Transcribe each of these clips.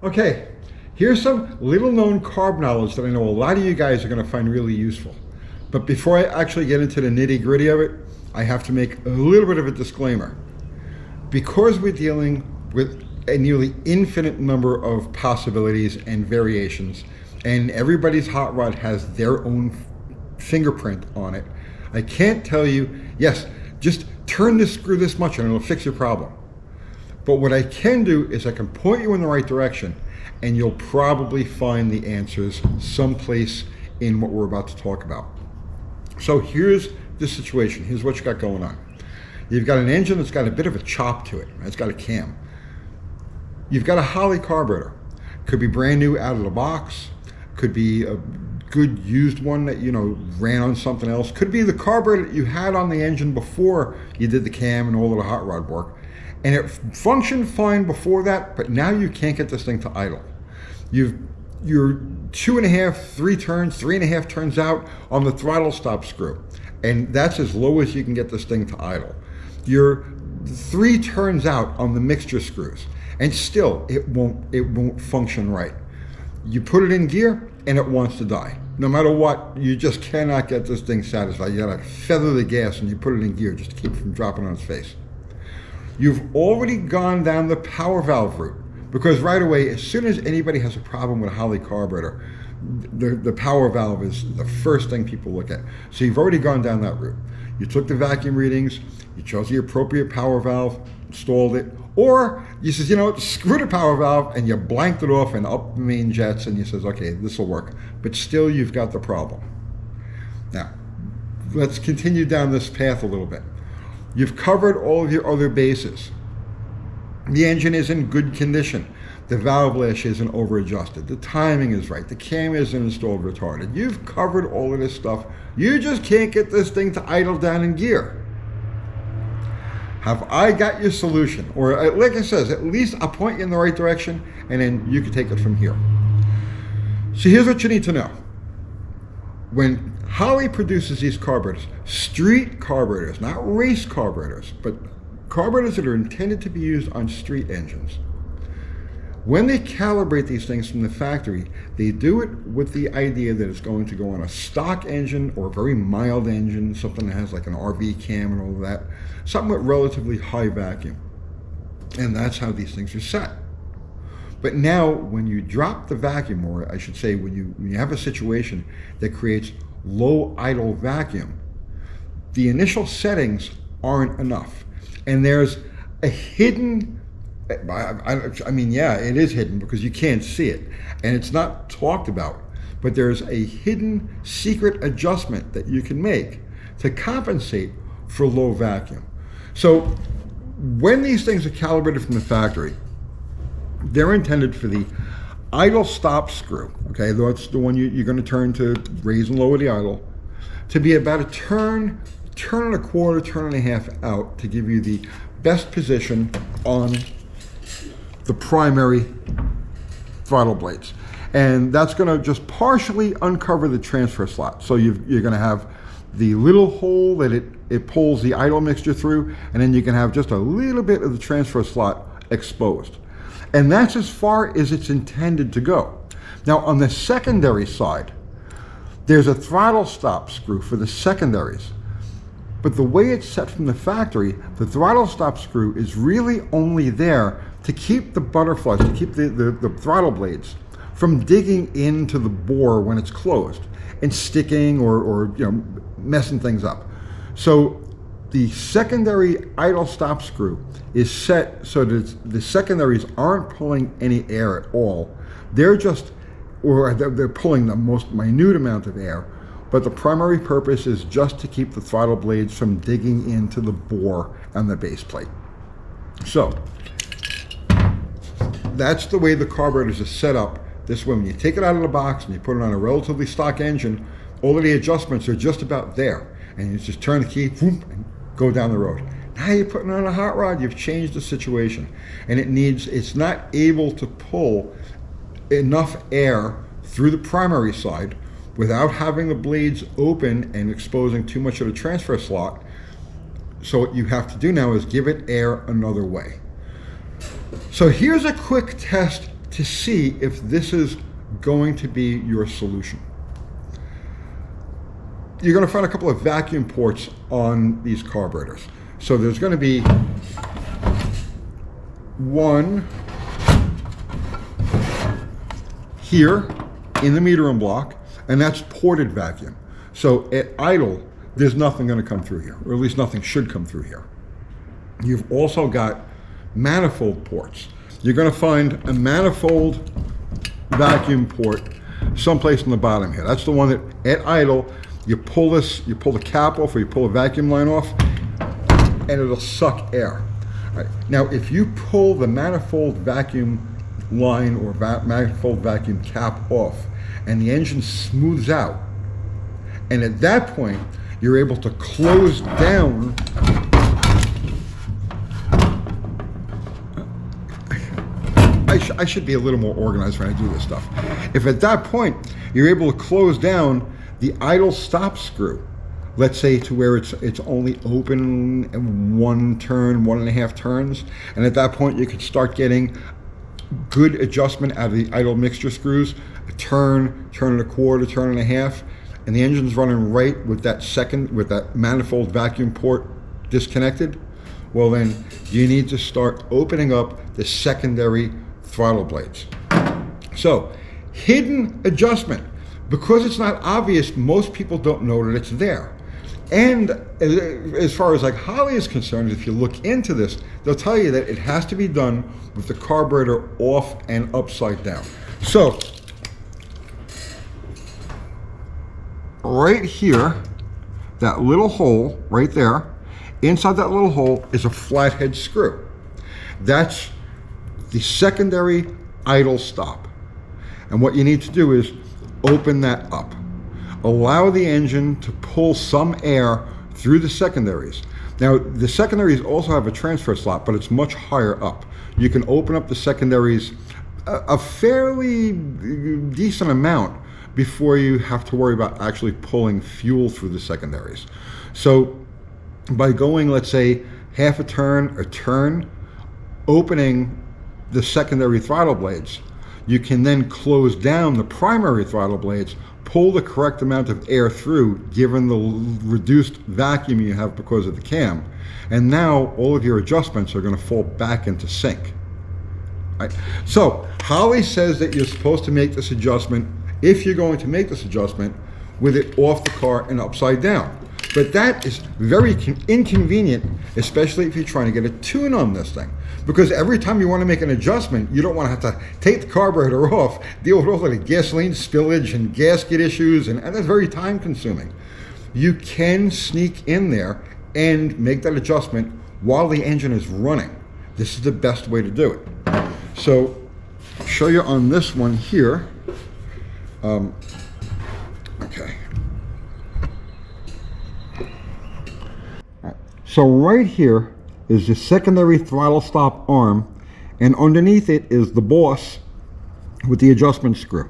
Okay, here's some little known carb knowledge that I know a lot of you guys are going to find really useful. But before I actually get into the nitty gritty of it, I have to make a little bit of a disclaimer. Because we're dealing with a nearly infinite number of possibilities and variations, and everybody's hot rod has their own fingerprint on it, I can't tell you, yes, just turn this screw this much and it'll fix your problem. But what I can do is I can point you in the right direction, and you'll probably find the answers someplace in what we're about to talk about. So here's the situation. Here's what you got going on. You've got an engine that's got a bit of a chop to it. It's got a cam. You've got a Holley carburetor. Could be brand new out of the box. Could be a good used one that, you know, ran on something else. Could be the carburetor that you had on the engine before you did the cam and all of the hot rod work. And it functioned fine before that, but now you can't get this thing to idle. You're 2.5, 3 turns, 3.5 turns out on the throttle stop screw. And that's as low as you can get this thing to idle. You're 3 turns out on the mixture screws, and still it won't function right. You put it in gear and it wants to die. No matter what, you just cannot get this thing satisfied. You gotta feather the gas and you put it in gear just to keep it from dropping on its face. You've already gone down the power valve route, because right away, as soon as anybody has a problem with a Holley carburetor, the power valve is the first thing people look at. So you've already gone down that route. You took the vacuum readings, you chose the appropriate power valve, installed it, or you says, you know what, screw the power valve, and you blanked it off and up the main jets, and you says, okay, this will work. But still, you've got the problem. Now, let's continue down this path a little bit. You've covered all of your other bases. The engine is in good condition. The valve lash isn't over-adjusted. The timing is right. The cam isn't installed retarded. You've covered all of this stuff. You just can't get this thing to idle down in gear. Have I got your solution? Or like I says, at least I'll point you in the right direction, and then you can take it from here. So here's what you need to know. When Holley produces these carburetors, street carburetors, not race carburetors, but carburetors that are intended to be used on street engines. When they calibrate these things from the factory, they do it with the idea that it's going to go on a stock engine or a very mild engine, something that has like an RV cam and all of that, something with relatively high vacuum. And that's how these things are set. But now, when you drop the vacuum, or I should say, when you have a situation that creates low idle vacuum, the initial settings aren't enough. And there's a hidden, I mean, yeah, it is hidden because you can't see it, and it's not talked about, but there's a hidden secret adjustment that you can make to compensate for low vacuum. So when these things are calibrated from the factory, they're intended for the idle stop screw, okay? That's the one you're going to turn to raise and lower the idle, to be about a turn and a quarter, turn and a half out to give you the best position on the primary throttle blades. And that's going to just partially uncover the transfer slot. So you're going to have the little hole that it pulls the idle mixture through, and then you can have just a little bit of the transfer slot exposed. And that's as far as it's intended to go. Now on the secondary side, there's a throttle stop screw for the secondaries. But the way it's set from the factory, the throttle stop screw is really only there to keep the butterflies, to keep the throttle blades from digging into the bore when it's closed and sticking or you know, messing things up. So the secondary idle stop screw is set so that the secondaries aren't pulling any air at all. They're just, or they're pulling the most minute amount of air, but the primary purpose is just to keep the throttle blades from digging into the bore and the base plate. So that's the way the carburetors are set up. This way, when you take it out of the box and you put it on a relatively stock engine, all of the adjustments are just about there. And you just turn the key, boom, and go down the road. Now you're putting on a hot rod, you've changed the situation. And it's not able to pull enough air through the primary side without having the blades open and exposing too much of the transfer slot. So what you have to do now is give it air another way. So here's a quick test to see if this is going to be your solution. You're going to find a couple of vacuum ports on these carburetors. So there's going to be one here in the meter room block, and that's ported vacuum. So at idle, there's nothing going to come through here, or at least nothing should come through here. You've also got manifold ports. You're going to find a manifold vacuum port someplace in the bottom here. That's the one that at idle, you pull this, you pull the cap off, or you pull a vacuum line off, and it'll suck air. Right. Now, if you pull the manifold vacuum line or manifold vacuum cap off, and the engine smooths out, and at that point, you're able to close down I should be a little more organized when I do this stuff. If at that point you're able to close down the idle stop screw, let's say to where it's only open in 1 turn, 1.5 turns, and at that point you could start getting good adjustment out of the idle mixture screws, a turn, turn and a quarter, turn and a half, and the engine's running right with that manifold vacuum port disconnected, well then you need to start opening up the secondary throttle blades. So, hidden adjustment. Because it's not obvious, most people don't know that it's there. And as far as like Holley is concerned, if you look into this, they'll tell you that it has to be done with the carburetor off and upside down. So, right here, that little hole right there, inside that little hole is a flathead screw. That's the secondary idle stop. And what you need to do is open that up. Allow the engine to pull some air through the secondaries. Now, the secondaries also have a transfer slot, but it's much higher up. You can open up the secondaries a fairly decent amount before you have to worry about actually pulling fuel through the secondaries. So by going, let's say, half a turn, opening the secondary throttle blades, you can then close down the primary throttle blades, pull the correct amount of air through given the reduced vacuum you have because of the cam, and now all of your adjustments are going to fall back into sync. Right. So Holley says that you're supposed to make this adjustment, if you're going to make this adjustment, with it off the car and upside down. But that is very inconvenient, especially if you're trying to get a tune on this thing. Because every time you want to make an adjustment, you don't want to have to take the carburetor off, deal with all of the gasoline spillage and gasket issues, and that's very time consuming. You can sneak in there and make that adjustment while the engine is running. This is the best way to do it. So I'll show you on this one here. Okay. So right here is the secondary throttle stop arm, and underneath it is the boss with the adjustment screw.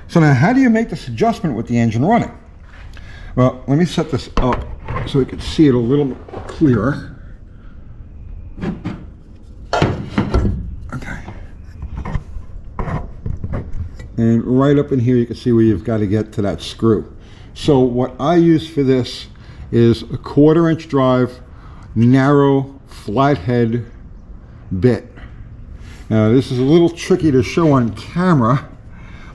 So now how do you make this adjustment with the engine running? Well, let me set this up so we can see it a little clearer. Okay. And right up in here you can see where you've got to get to that screw. So what I use for this is a 1/4 inch drive, narrow flathead bit. Now this is a little tricky to show on camera,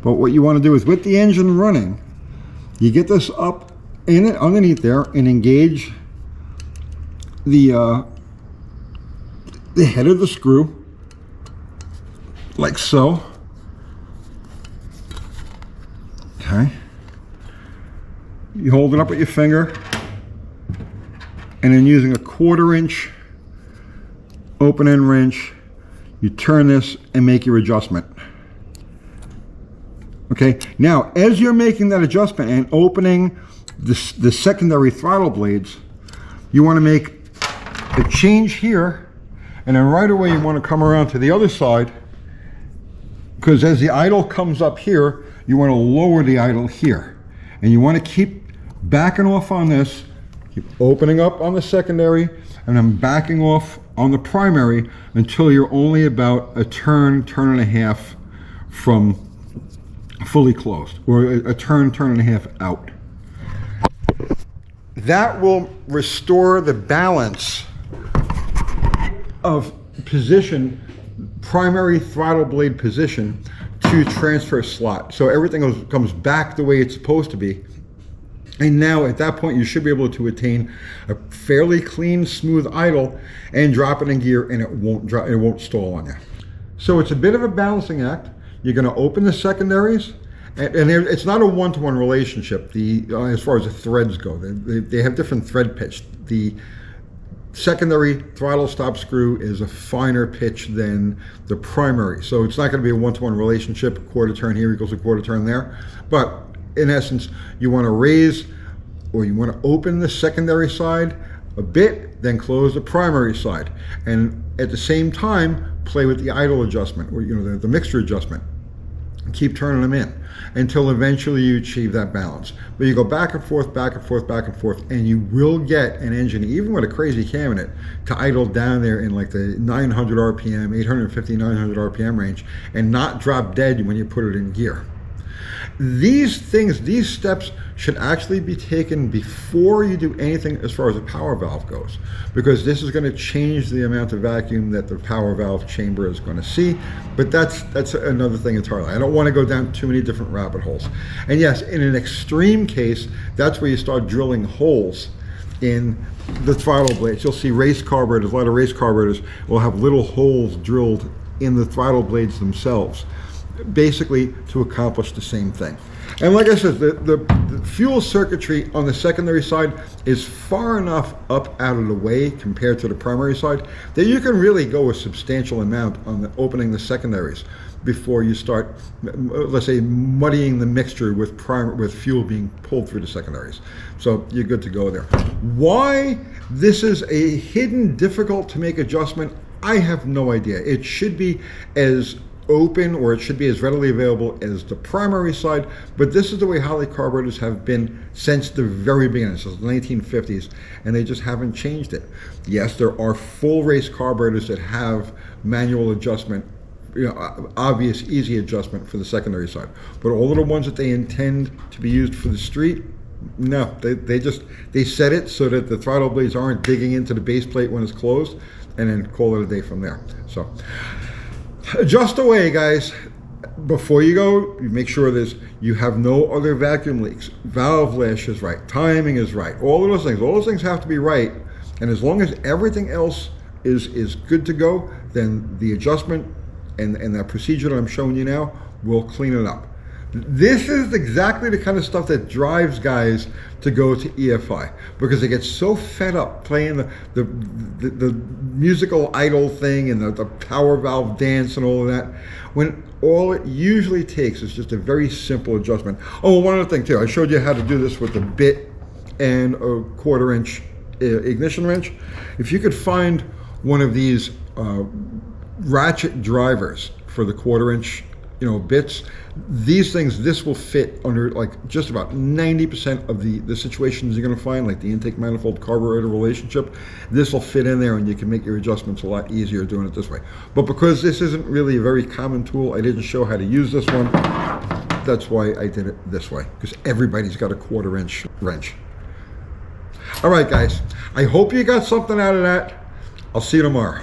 but what you want to do is with the engine running, you get this up in it underneath there and engage the head of the screw like so. Okay. You hold it up with your finger, and then using a 1/4 inch open end wrench, you turn this and make your adjustment. Okay, now as you're making that adjustment and opening the secondary throttle blades, you want to make a change here, and then right away you want to come around to the other side, because as the idle comes up here, you want to lower the idle here, and you want to keep backing off on this, keep opening up on the secondary, and then backing off on the primary until you're only about a turn and a half from fully closed, or a turn and a half out. That will restore the balance of position, primary throttle blade position to transfer slot. So everything comes back the way it's supposed to be. And now at that point, you should be able to attain a fairly clean, smooth idle and drop it in gear, and it won't stall on you. So it's a bit of a balancing act. You're going to open the secondaries, and it's not a one-to-one relationship. As far as the threads go, they have different thread pitch. The secondary throttle stop screw is a finer pitch than the primary, so it's not going to be a one-to-one relationship. A quarter turn here equals a quarter turn there, but in essence, you want to raise, or you want to open the secondary side a bit, then close the primary side, and at the same time play with the idle adjustment, or the mixture adjustment. Keep turning them in until eventually you achieve that balance. But you go back and forth, back and forth, back and forth, and you will get an engine, even with a crazy cam in it, to idle down there in like the 900 RPM, 850, 900 RPM range, and not drop dead when you put it in gear. These steps should actually be taken before you do anything as far as a power valve goes, because this is going to change the amount of vacuum that the power valve chamber is going to see. But that's another thing entirely. I don't want to go down too many different rabbit holes. And yes, in an extreme case, that's where you start drilling holes in the throttle blades. You'll see race carburetors, a lot of race carburetors will have little holes drilled in the throttle blades themselves, basically to accomplish the same thing. And like I said, the fuel circuitry on the secondary side is far enough up out of the way compared to the primary side that you can really go a substantial amount on opening the secondaries before you start, let's say, muddying the mixture with fuel being pulled through the secondaries. So you're good to go there. Why this is a hidden, difficult to make adjustment, I have no idea. It should be as open, or it should be as readily available as the primary side, but this is the way Holley carburetors have been since the very beginning, since the 1950s, and they just haven't changed it. Yes, there are full race carburetors that have manual adjustment, obvious easy adjustment for the secondary side, but all of the ones that they intend to be used for the street, no, they set it so that the throttle blades aren't digging into the base plate when it's closed, and then call it a day from there. So adjust away, guys. Before you go, you make sure you have no other vacuum leaks. Valve lash is right. Timing is right. All of those things have to be right. And as long as everything else is good to go, then the adjustment and that procedure that I'm showing you now will clean it up. This is exactly the kind of stuff that drives guys to go to EFI, because they get so fed up playing the musical idle thing and the power valve dance and all of that, when all it usually takes is just a very simple adjustment. Oh, one other thing too, I showed you how to do this with a bit and a 1/4 inch ignition wrench. If you could find one of these ratchet drivers for the 1/4 inch bits, this will fit under like just about 90% of the situations you're going to find, like the intake manifold carburetor relationship. This will fit in there, and you can make your adjustments a lot easier doing it this way. But because this isn't really a very common tool, I didn't show how to use this one. That's why I did it this way, because everybody's got a 1/4 inch wrench. All right, guys, I hope you got something out of that. I'll see you tomorrow.